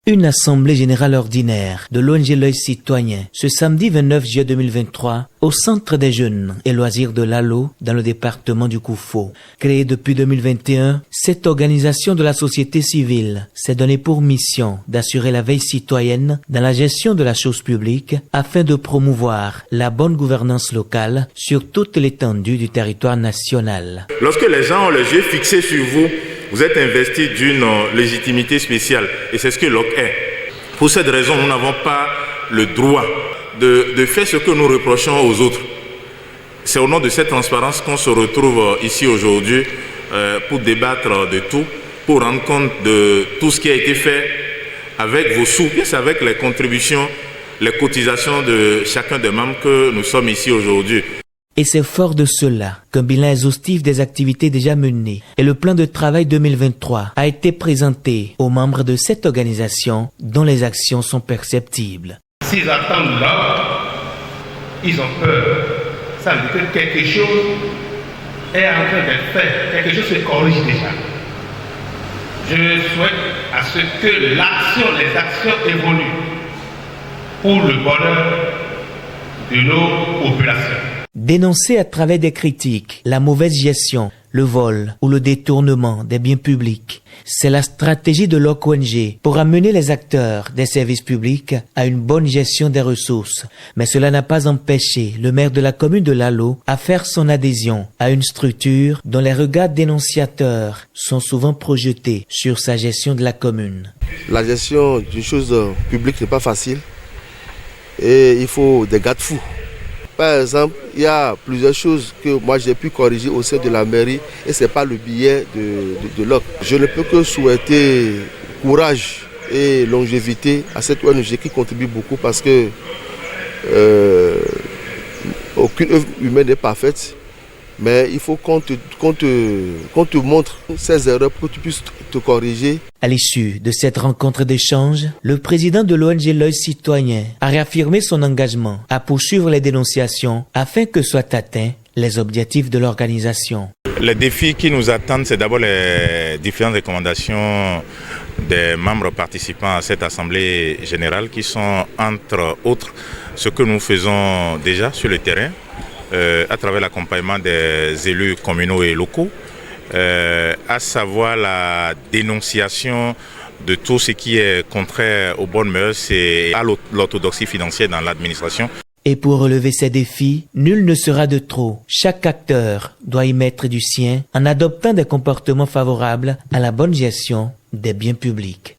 Une assemblée générale ordinaire de l'ONG L'Œil Citoyen ce samedi 29 juillet 2023 au Centre des Jeunes et Loisirs de Lalo dans le département du Koufo. Créée depuis 2021, cette organisation de la société civile s'est donnée pour mission d'assurer la veille citoyenne dans la gestion de la chose publique afin de promouvoir la bonne gouvernance locale sur toute l'étendue du territoire national. Lorsque les gens ont les yeux fixés sur vous, vous êtes investi d'une légitimité spéciale et c'est ce que l'OC est. Pour cette raison, nous n'avons pas le droit de faire ce que nous reprochons aux autres. C'est au nom de cette transparence qu'on se retrouve ici aujourd'hui pour débattre de tout, pour rendre compte de tout ce qui a été fait avec vos sous, c'est avec les contributions, les cotisations de chacun des membres que nous sommes ici aujourd'hui. Et c'est fort de cela qu'un bilan exhaustif des activités déjà menées et le plan de travail 2023 a été présenté aux membres de cette organisation dont les actions sont perceptibles. S'ils attendent là, ils ont peur. Ça veut dire que quelque chose est en train d'être fait, quelque chose se corrige déjà. Je souhaite à ce que les actions évoluent pour le bonheur de nos populations. Dénoncer à travers des critiques la mauvaise gestion, le vol ou le détournement des biens publics, c'est la stratégie de l'ONG pour amener les acteurs des services publics à une bonne gestion des ressources. Mais cela n'a pas empêché le maire de la commune de Lalo à faire son adhésion à une structure dont les regards dénonciateurs sont souvent projetés sur sa gestion de la commune. La gestion d'une chose publique n'est pas facile et il faut des garde-fous. Par exemple, il y a plusieurs choses que moi j'ai pu corriger au sein de la mairie et ce n'est pas le billet de l'OC. Je ne peux que souhaiter courage et longévité à cette ONG qui contribue beaucoup parce que aucune œuvre humaine n'est parfaite. Mais il faut qu'on te montre ces erreurs pour que tu puisses te corriger. À l'issue de cette rencontre d'échange, le président de l'ONG L'Œil Citoyen a réaffirmé son engagement à poursuivre les dénonciations afin que soient atteints les objectifs de l'organisation. Les défis qui nous attendent, c'est d'abord les différentes recommandations des membres participants à cette assemblée générale qui sont entre autres ce que nous faisons déjà sur le terrain. À travers l'accompagnement des élus communaux et locaux, à savoir la dénonciation de tout ce qui est contraire aux bonnes mœurs et à l'orthodoxie financière dans l'administration. Et pour relever ces défis, nul ne sera de trop. Chaque acteur doit y mettre du sien en adoptant des comportements favorables à la bonne gestion des biens publics.